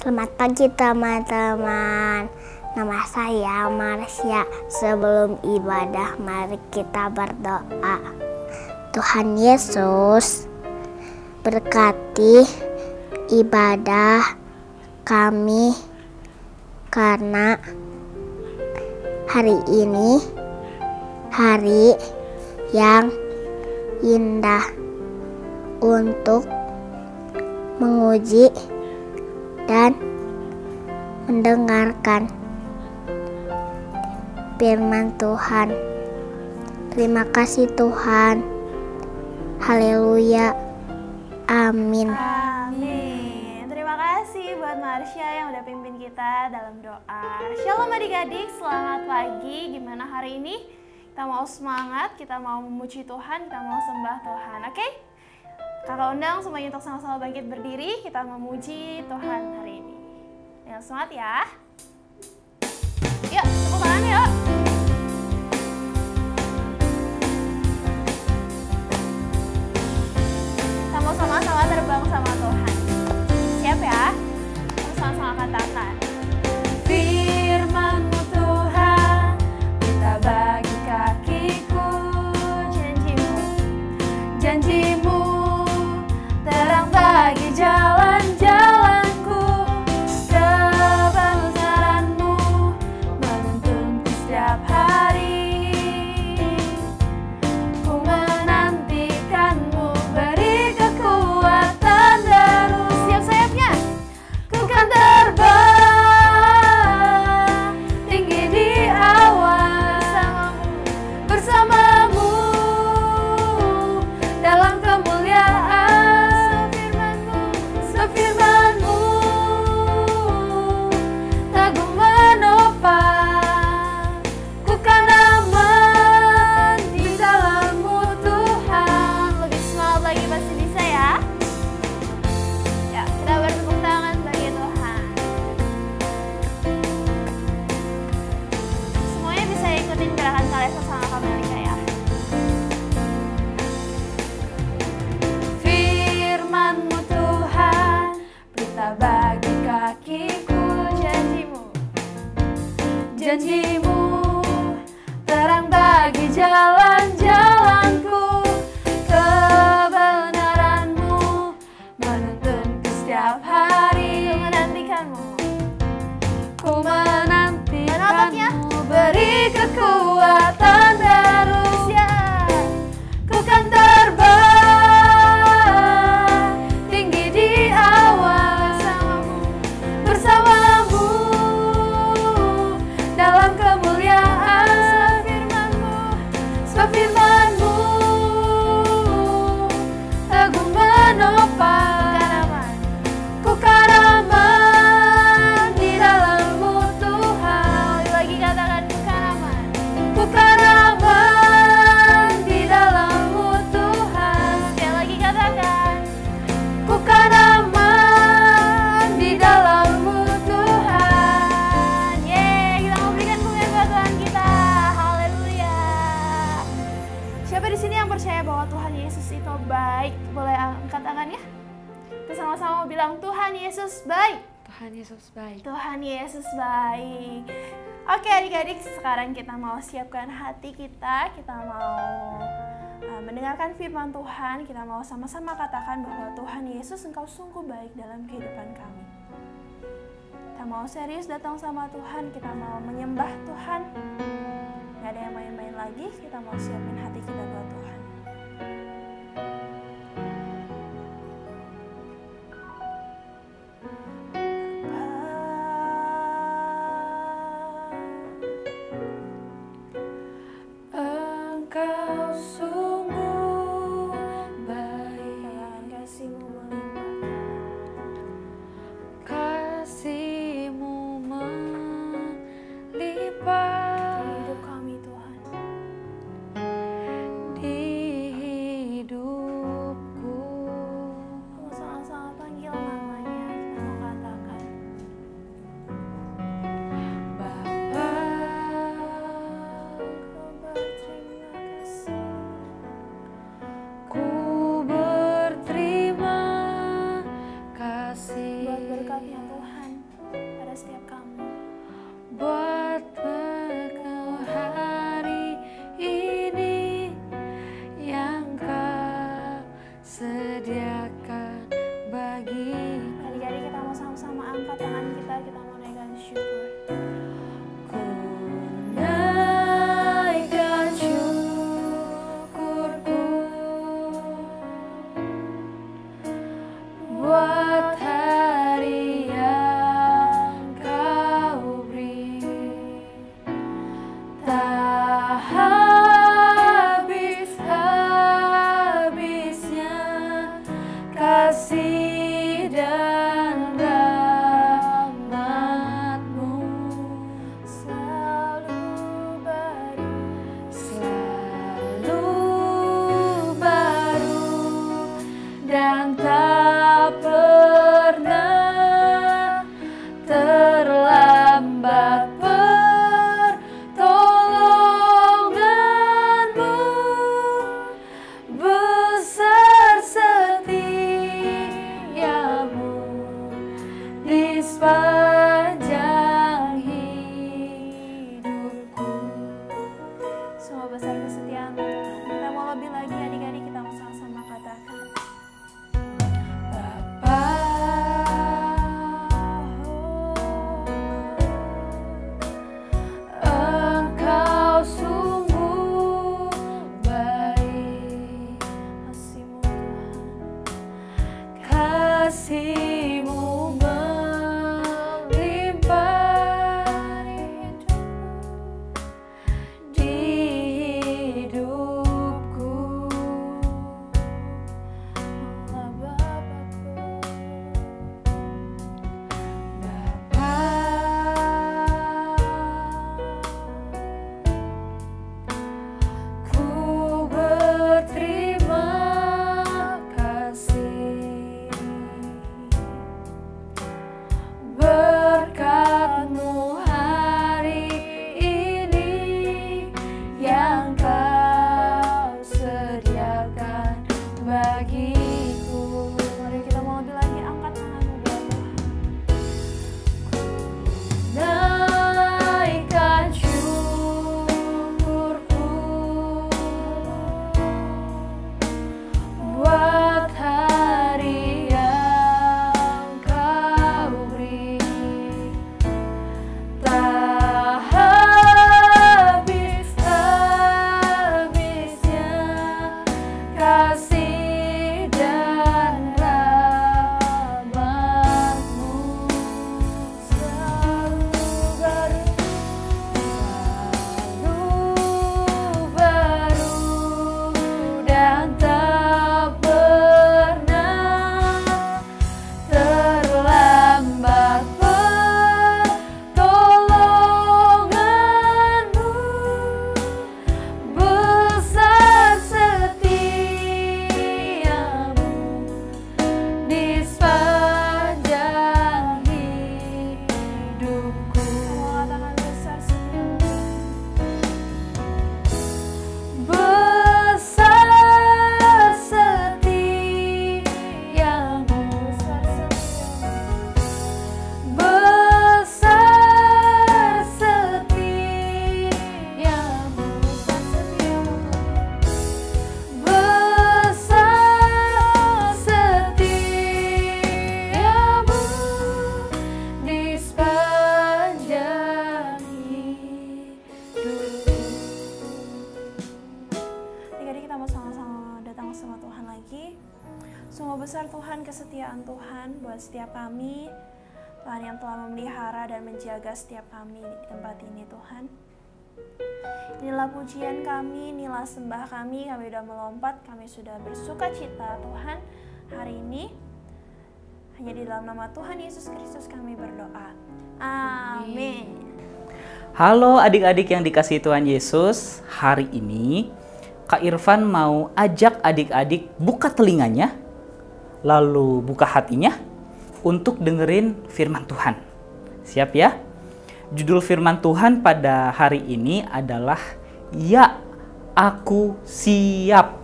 Selamat pagi teman-teman. Nama saya Marsha. Sebelum ibadah mari kita berdoa. Tuhan Yesus, berkati ibadah kami karena hari ini hari yang indah untuk menguji dan mendengarkan firman Tuhan. Terima kasih Tuhan. Haleluya. Amin. Amin. Terima kasih buat Marsha yang udah pimpin kita dalam doa. Shalom adik-adik, selamat pagi. Gimana hari ini? Kita mau semangat, kita mau memuji Tuhan, kita mau sembah Tuhan, oke? Kakak undang semuanya untuk sama-sama bangkit berdiri, kita memuji Tuhan hari ini. Dengan semangat ya. Yuk, tepuk tangan yuk. Kita mau sama-sama terbang sama Tuhan. Siap ya? Kita sama-sama katakan. Firman-Mu Tuhan, kita bagi kakiku. Janji-Mu, janji-Mu, terang bagi jalan-jalanku. Kebenaran-Mu menuntunku setiap hari. Ku menantikan-Mu, beri kekuatan terus. Siap sayapnya. Ku kan terbang tinggi di awan bersamamu dalam kemuliaan. Sefirman-Mu teguh menopang, ku kan aman di dalam-Mu Tuhan. Lebih semangat lagi, pasti bisa ya. Ya, kita bertepuk tangan bagi Tuhan. Semuanya bisa ikutin gerakan kalian sama Kak Melika ya. Firman-Mu Tuhan, berita bagi kakiku. Janji-Mu, janji-Mu, terang bagi jalan-jalanku. Kebenaran-Mu menuntunku setiap hari. Ku menantikan-Mu, beri kekuatan terus. Ku kan terbang tinggi di awan bersamamu dalam kemuliaan. Sefirman-Mu teguh menopang, ku kan aman di dalam-Mu Tuhan. Lagi katakan ku kan aman. Ku kan aman di dalam-Mu Tuhan. Sekali lagi katakan ku kan aman di dalam-Mu Tuhan. Yeay, kita mau berikan pujian buat Tuhan kita. Haleluya. Siapa di sini yang percaya bahwa Tuhan Yesus itu baik? Boleh angkat tangannya? Kita sama-sama bilang Tuhan Yesus baik. Tuhan Yesus baik. Tuhan Yesus baik. Oke adik-adik, sekarang kita mau siapkan hati kita. Kita mau mendengarkan firman Tuhan. Kita mau sama-sama katakan bahwa Tuhan Yesus, Engkau sungguh baik dalam kehidupan kami. Kita mau serius datang sama Tuhan. Kita mau menyembah Tuhan. Gak ada yang main-main lagi. Kita mau siapin hati kita buat Tuhan. Engkau sungguh baik, kasih-Mu melimpahkan, Kasih-Mu melimpah di hidup kami Tuhan. di hidupku. Kamu sama-sama panggil namanya, kita mau katakan Bapa, Kau berterima kasih. ku berterima kasih buat berkatnya Tuhan. kepada setiap kami. buat Engkau hari ini yang Kau sediakan bagi. Adik-adik kita mau sama-sama angkat tangan kita mau naikkan syukur. Ku naikkan syukurku buat hari yang Kau beri, tak habis-habisnya kasih dan rahmat-Mu. Selalu baru dan tak pernah terlambat pertolongan-Mu. Besar setiamu di sepanjang hidupku. Semua besar kesetiaan Tuhan. Kita mau lebih lagi adik-adik, kita mau sama-sama katakan. Bapa, Engkau sungguh baik, Kasih-Mu Tuhan. kasih-Mu melimpah di hidupku. Allah Bapa-Ku. Bapa, ku berterima kasih berkat-Mu hari ini yang Kau sediakan bagiku. Mari kita mau lebih lagi angkat tanganmu buat Tuhan. Naikkan syukurku buat hari yang Kau beri, tak habis-habisnya kasih dan rahmat-Mu. Selalu baru dan tak pernah terlambat pertolongan-Mu. Besar setiamu di sepanjang hidupku. Semua katakan besar setiamu Tuhan. Besar setiamu, Besar setiamu. besar setiamu, besar setiamu di sepanjang hidupku. Adik-adik kita mau sama-sama datang sama Tuhan lagi. Sungguh besar Tuhan kesetiaan Tuhan buat setiap kami. Tuhan yang telah memelihara dan menjaga setiap kami di tempat ini Tuhan. Inilah pujian kami, inilah sembah kami sudah melompat, kami sudah bersuka cita Tuhan hari ini. Hanya di dalam nama Tuhan Yesus Kristus kami berdoa. Amin. Halo adik-adik yang dikasihi Tuhan Yesus, hari ini Kak Irfan mau ajak adik-adik buka telinganya, lalu buka hatinya untuk dengerin firman Tuhan. Siap ya? Judul firman Tuhan pada hari ini adalah Ya, Aku Siap.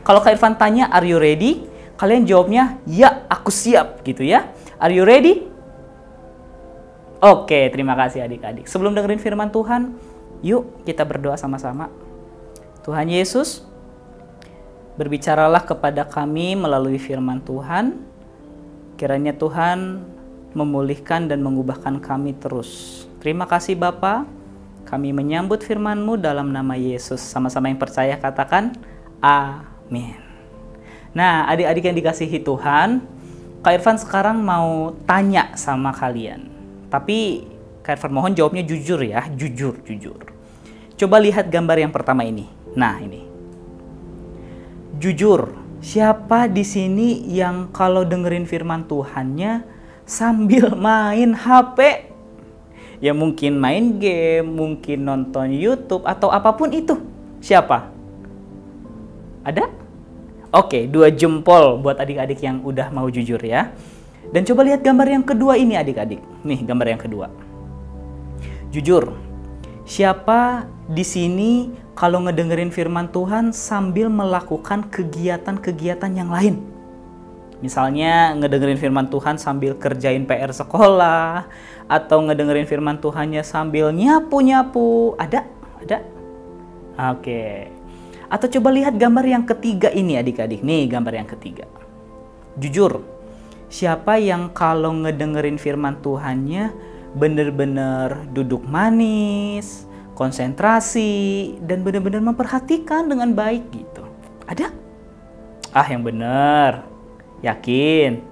Kalau Kak Irfan tanya, are you ready? Kalian jawabnya, ya, aku siap gitu ya. Are you ready? Oke, terima kasih adik-adik. Sebelum dengerin firman Tuhan, yuk kita berdoa sama-sama. Tuhan Yesus, berbicaralah kepada kami melalui firman Tuhan. Kiranya Tuhan memulihkan dan mengubahkan kami terus. Terima kasih Bapa. Kami menyambut firman-Mu dalam nama Yesus. Sama-sama yang percaya katakan, amin. Nah, adik-adik yang dikasihi Tuhan, Kak Irfan sekarang mau tanya sama kalian. Tapi Kak Irfan mohon jawabnya jujur ya, jujur. Coba lihat gambar yang pertama ini. Nah, ini. Jujur, siapa di sini yang kalau dengerin firman Tuhannya sambil main HP? Ya mungkin main game, mungkin nonton YouTube atau apapun itu. Siapa? Ada? Oke, 2 jempol buat adik-adik yang udah mau jujur ya. Dan coba lihat gambar yang kedua ini adik-adik. Nih gambar yang kedua. Jujur, siapa di sini kalau ngedengerin firman Tuhan sambil melakukan kegiatan-kegiatan yang lain? Misalnya ngedengerin firman Tuhan sambil kerjain PR sekolah, atau ngedengerin firman Tuhannya sambil nyapu-nyapu. Ada? Oke. Atau coba lihat gambar yang ketiga ini adik-adik. Nih gambar yang ketiga. Jujur, siapa yang kalau ngedengerin firman Tuhannya bener-bener duduk manis, konsentrasi, dan bener-bener memperhatikan dengan baik gitu? Ada? Yang bener. Yakin?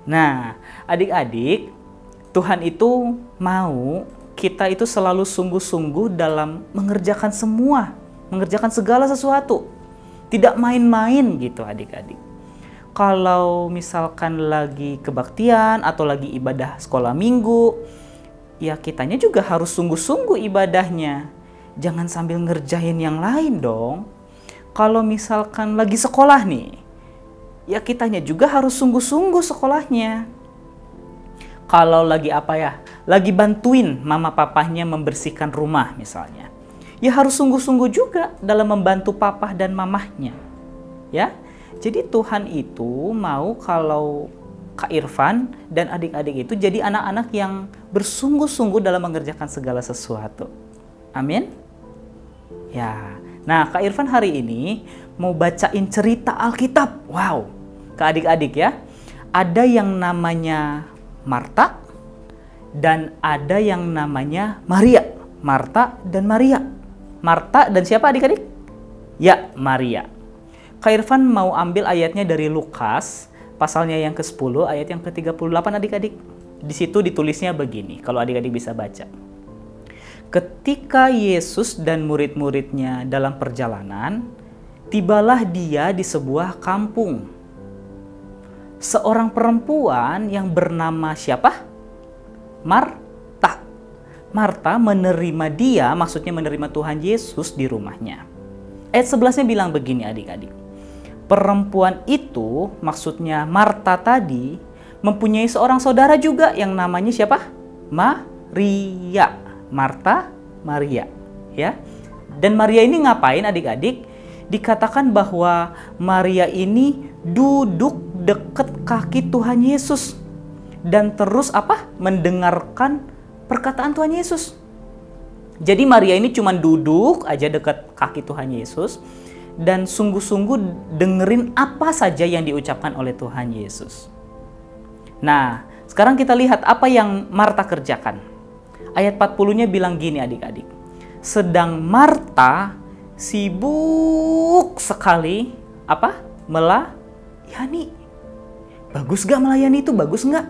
Nah, adik-adik, Tuhan itu mau kita itu selalu sungguh-sungguh dalam mengerjakan segala sesuatu. Tidak main-main gitu adik-adik. Kalau misalkan lagi kebaktian atau lagi ibadah sekolah minggu, ya kitanya juga harus sungguh-sungguh ibadahnya. Jangan sambil ngerjain yang lain dong. Kalau misalkan lagi sekolah nih, ya kitanya juga harus sungguh-sungguh sekolahnya. Kalau lagi lagi bantuin mama papahnya membersihkan rumah misalnya, ya harus sungguh-sungguh juga dalam membantu papa dan mamahnya. Ya, jadi Tuhan itu mau kalau Kak Irfan dan adik-adik itu jadi anak-anak yang bersungguh-sungguh dalam mengerjakan segala sesuatu. Amin. Ya, nah Kak Irfan hari ini mau bacain cerita Alkitab. Wow, ke adik-adik ya. Ada yang namanya Marta dan ada yang namanya Maria. Marta dan Maria. Marta dan siapa adik-adik? Ya, Maria. Kak Irfan mau ambil ayatnya dari Lukas, pasalnya yang ke-10, ayat yang ke-38 adik-adik. Di situ ditulisnya begini, kalau adik-adik bisa baca. Ketika Yesus dan murid-muridnya dalam perjalanan, tibalah dia di sebuah kampung. Seorang perempuan yang bernama siapa? Marta. Marta menerima dia, maksudnya menerima Tuhan Yesus di rumahnya. Ayat 11-nya bilang begini adik-adik. Perempuan itu, maksudnya Marta tadi, mempunyai seorang saudara juga yang namanya siapa? Maria. Marta, Maria. Ya. Dan Maria ini ngapain adik-adik? Dikatakan bahwa Maria ini duduk dekat kaki Tuhan Yesus dan terus mendengarkan perkataan Tuhan Yesus. Jadi Maria ini cuma duduk aja dekat kaki Tuhan Yesus dan sungguh-sungguh dengerin apa saja yang diucapkan oleh Tuhan Yesus. Nah, sekarang kita lihat apa yang Marta kerjakan. Ayat 40-nya bilang gini adik-adik. Sedang Marta sibuk sekali melayani. Bagus gak melayani itu? Bagus gak?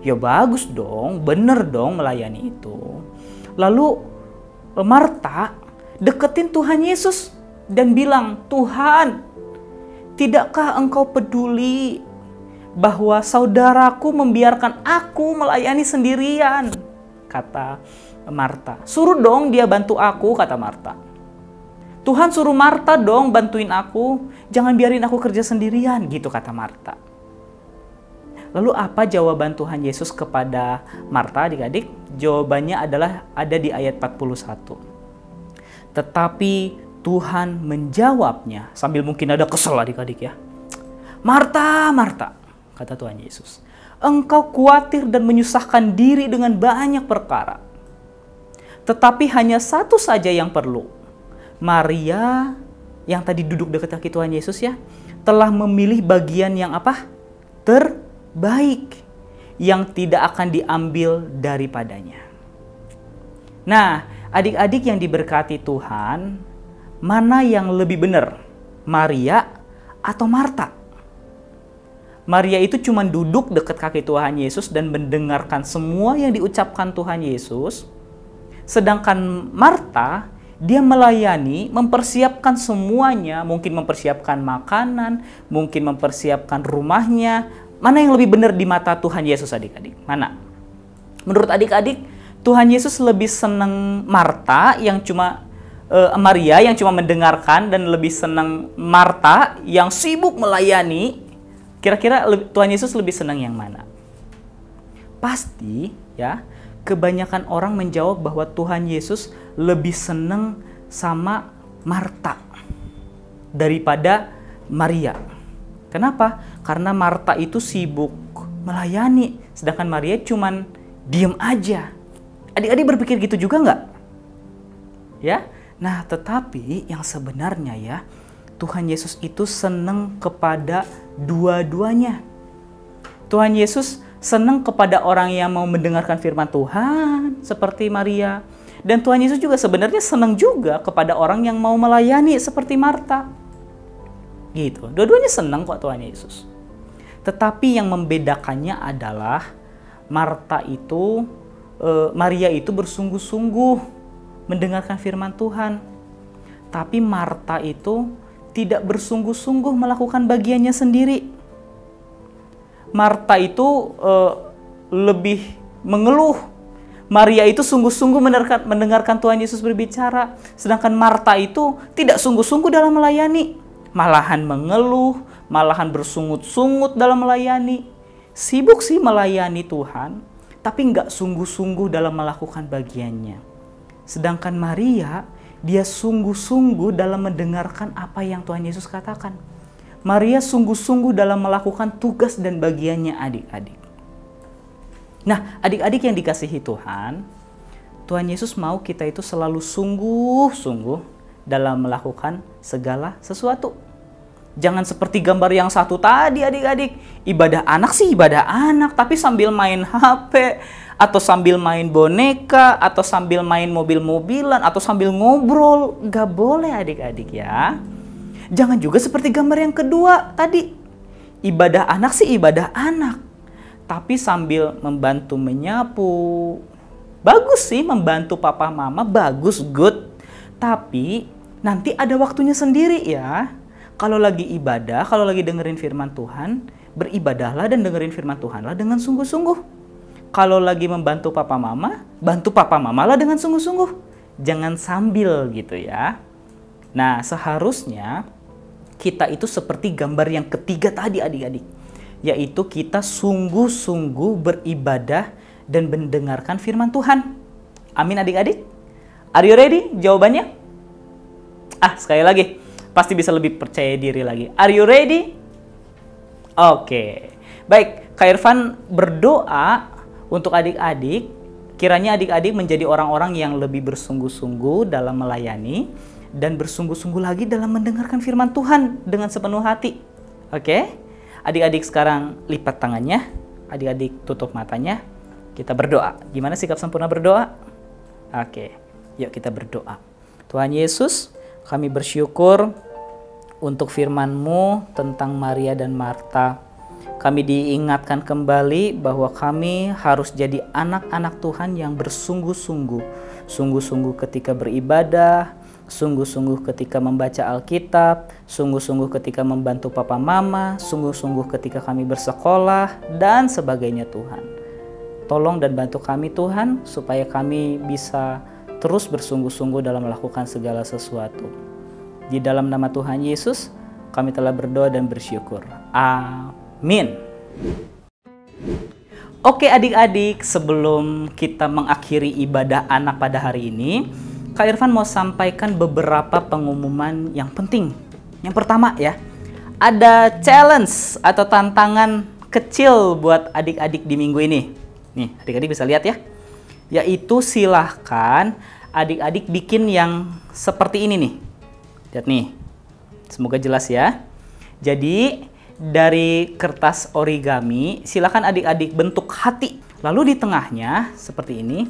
Ya bagus dong, bener dong melayani itu. Lalu Marta deketin Tuhan Yesus dan bilang, Tuhan, tidakkah engkau peduli bahwa saudaraku membiarkan aku melayani sendirian? Kata Marta. Suruh dong dia bantu aku, kata Marta. Tuhan suruh Marta dong bantuin aku, jangan biarin aku kerja sendirian, gitu kata Marta. Lalu apa jawaban Tuhan Yesus kepada Marta adik-adik? Jawabannya adalah ada di ayat 41. Tetapi Tuhan menjawabnya, sambil mungkin ada kesel adik-adik ya. Marta, Marta, kata Tuhan Yesus. engkau khawatir dan menyusahkan diri dengan banyak perkara. Tetapi hanya satu saja yang perlu. Maria yang tadi duduk dekat kaki Tuhan Yesus ya, telah memilih bagian yang apa? Terbaik, yang tidak akan diambil daripadanya. Nah, adik-adik yang diberkati Tuhan, mana yang lebih benar? Maria atau Marta? Maria itu cuma duduk dekat kaki Tuhan Yesus dan mendengarkan semua yang diucapkan Tuhan Yesus. Sedangkan Marta, dia melayani, mempersiapkan semuanya, mungkin mempersiapkan makanan, mungkin mempersiapkan rumahnya. Mana yang lebih benar di mata Tuhan Yesus, adik-adik? Mana? Menurut adik-adik, Tuhan Yesus lebih senang Marta yang cuma Maria yang cuma mendengarkan, dan lebih senang Marta yang sibuk melayani. Kira-kira Tuhan Yesus lebih senang yang mana? Pasti ya, kebanyakan orang menjawab bahwa Tuhan Yesus lebih senang sama Marta daripada Maria. Kenapa? Karena Marta itu sibuk melayani, sedangkan Maria cuman diem aja. Adik-adik berpikir gitu juga nggak? Ya, nah tetapi yang sebenarnya ya, Tuhan Yesus itu senang kepada dua-duanya. Tuhan Yesus senang kepada orang yang mau mendengarkan firman Tuhan seperti Maria. Dan Tuhan Yesus juga sebenarnya senang juga kepada orang yang mau melayani seperti Marta. Gitu. Dua-duanya senang kok Tuhan Yesus. Tetapi yang membedakannya adalah Maria itu bersungguh-sungguh mendengarkan firman Tuhan. Tapi Marta itu tidak bersungguh-sungguh melakukan bagiannya sendiri. Marta itu lebih mengeluh. Maria itu sungguh-sungguh mendengarkan Tuhan Yesus berbicara. Sedangkan Marta itu tidak sungguh-sungguh dalam melayani. Malahan mengeluh, malahan bersungut-sungut dalam melayani. Sibuk sih melayani Tuhan, tapi nggak sungguh-sungguh dalam melakukan bagiannya. Sedangkan Maria, dia sungguh-sungguh dalam mendengarkan apa yang Tuhan Yesus katakan. Maria sungguh-sungguh dalam melakukan tugas dan bagiannya, adik-adik. Nah, adik-adik yang dikasihi Tuhan, Tuhan Yesus mau kita itu selalu sungguh-sungguh dalam melakukan segala sesuatu. Jangan seperti gambar yang satu tadi, adik-adik. Ibadah anak sih ibadah anak, tapi sambil main HP, atau sambil main boneka, atau sambil main mobil-mobilan, atau sambil ngobrol. Gak boleh, adik-adik ya. Jangan juga seperti gambar yang kedua tadi. Ibadah anak sih ibadah anak, tapi sambil membantu menyapu. Bagus sih membantu papa mama, bagus, good. Tapi nanti ada waktunya sendiri ya. Kalau lagi ibadah, kalau lagi dengerin firman Tuhan, beribadahlah dan dengerin firman Tuhanlah dengan sungguh-sungguh. Kalau lagi membantu papa mama, bantu papa mama lah dengan sungguh-sungguh. Jangan sambil gitu ya. Nah, seharusnya kita itu seperti gambar yang ketiga tadi, adik-adik. Yaitu kita sungguh-sungguh beribadah dan mendengarkan firman Tuhan. Amin, adik-adik? Are you ready? Jawabannya? Sekali lagi. Pasti bisa lebih percaya diri lagi. Are you ready? Oke. Baik, Kak Irfan berdoa untuk adik-adik. Kiranya adik-adik menjadi orang-orang yang lebih bersungguh-sungguh dalam melayani. Dan bersungguh-sungguh lagi dalam mendengarkan firman Tuhan dengan sepenuh hati. Oke? Adik-adik sekarang lipat tangannya. Adik-adik tutup matanya. Kita berdoa. Gimana sikap sempurna berdoa? Oke. Yuk kita berdoa. Tuhan Yesus, kami bersyukur untuk firman-Mu tentang Maria dan Marta. Kami diingatkan kembali bahwa kami harus jadi anak-anak Tuhan yang bersungguh-sungguh. Sungguh-sungguh ketika beribadah, sungguh-sungguh ketika membaca Alkitab, sungguh-sungguh ketika membantu papa mama, sungguh-sungguh ketika kami bersekolah, dan sebagainya Tuhan. Tolong dan bantu kami Tuhan, supaya kami bisa terus bersungguh-sungguh dalam melakukan segala sesuatu. Di dalam nama Tuhan Yesus, kami telah berdoa dan bersyukur. Amin. Oke adik-adik, sebelum kita mengakhiri ibadah anak pada hari ini, Kak Irfan mau sampaikan beberapa pengumuman yang penting. Yang pertama ya, ada challenge atau tantangan kecil buat adik-adik di minggu ini. Nih, adik-adik bisa lihat ya. Yaitu silahkan adik-adik bikin yang seperti ini nih. Lihat nih. Semoga jelas ya. Jadi dari kertas origami, silakan adik-adik bentuk hati. Lalu di tengahnya seperti ini,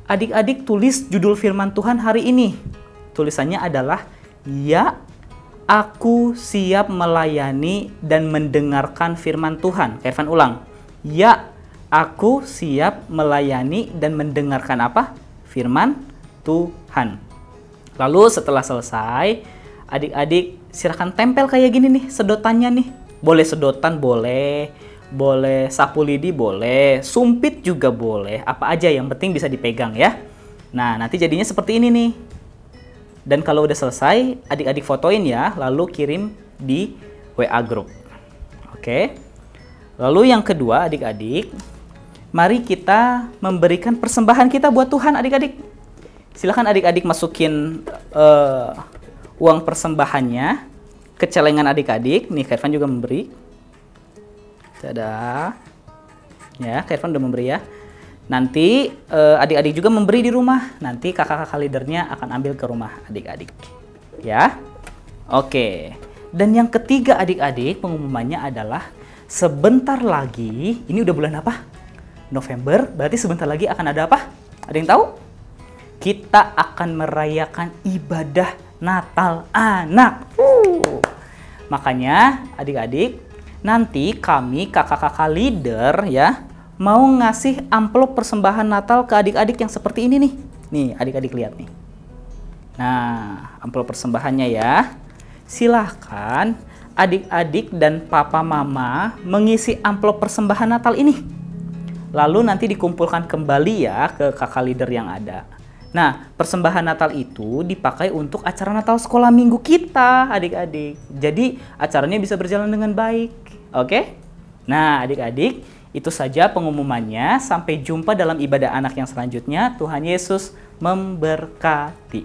adik-adik tulis judul firman Tuhan hari ini. Tulisannya adalah, ya, aku siap melayani dan mendengarkan firman Tuhan. Kak Irfan ulang. Ya, aku siap melayani dan mendengarkan apa? Firman Tuhan. Lalu setelah selesai, adik-adik silakan tempel kayak gini nih sedotannya nih. Boleh sedotan, boleh sapu lidi, boleh sumpit juga boleh. Apa aja yang penting bisa dipegang ya. Nah, nanti jadinya seperti ini nih. Dan kalau udah selesai, adik-adik fotoin ya, lalu kirim di WA group. Oke. Lalu yang kedua, adik-adik, mari kita memberikan persembahan kita buat Tuhan, adik-adik. Silakan adik-adik masukin uang persembahannya ke celengan adik-adik. Nih, Kak Irfan juga memberi. Dadah. Ya, Kak Irfan udah memberi ya. Nanti adik-adik juga memberi di rumah. Nanti kakak-kakak leadernya akan ambil ke rumah adik-adik. Ya. Oke. Dan yang ketiga adik-adik, pengumumannya adalah sebentar lagi, ini udah bulan apa? November, berarti sebentar lagi akan ada apa? Ada yang tahu? Kita akan merayakan ibadah Natal anak. Makanya adik-adik, nanti kami kakak-kakak leader ya mau ngasih amplop persembahan Natal ke adik-adik yang seperti ini nih. Nih, adik-adik lihat nih. Nah, amplop persembahannya ya. Silahkan adik-adik dan papa mama mengisi amplop persembahan Natal ini. Lalu nanti dikumpulkan kembali ya ke kakak leader yang ada. Nah, persembahan Natal itu dipakai untuk acara Natal sekolah minggu kita, adik-adik. Jadi, acaranya bisa berjalan dengan baik. Oke? Nah, adik-adik, itu saja pengumumannya. Sampai jumpa dalam ibadah anak yang selanjutnya. Tuhan Yesus memberkati.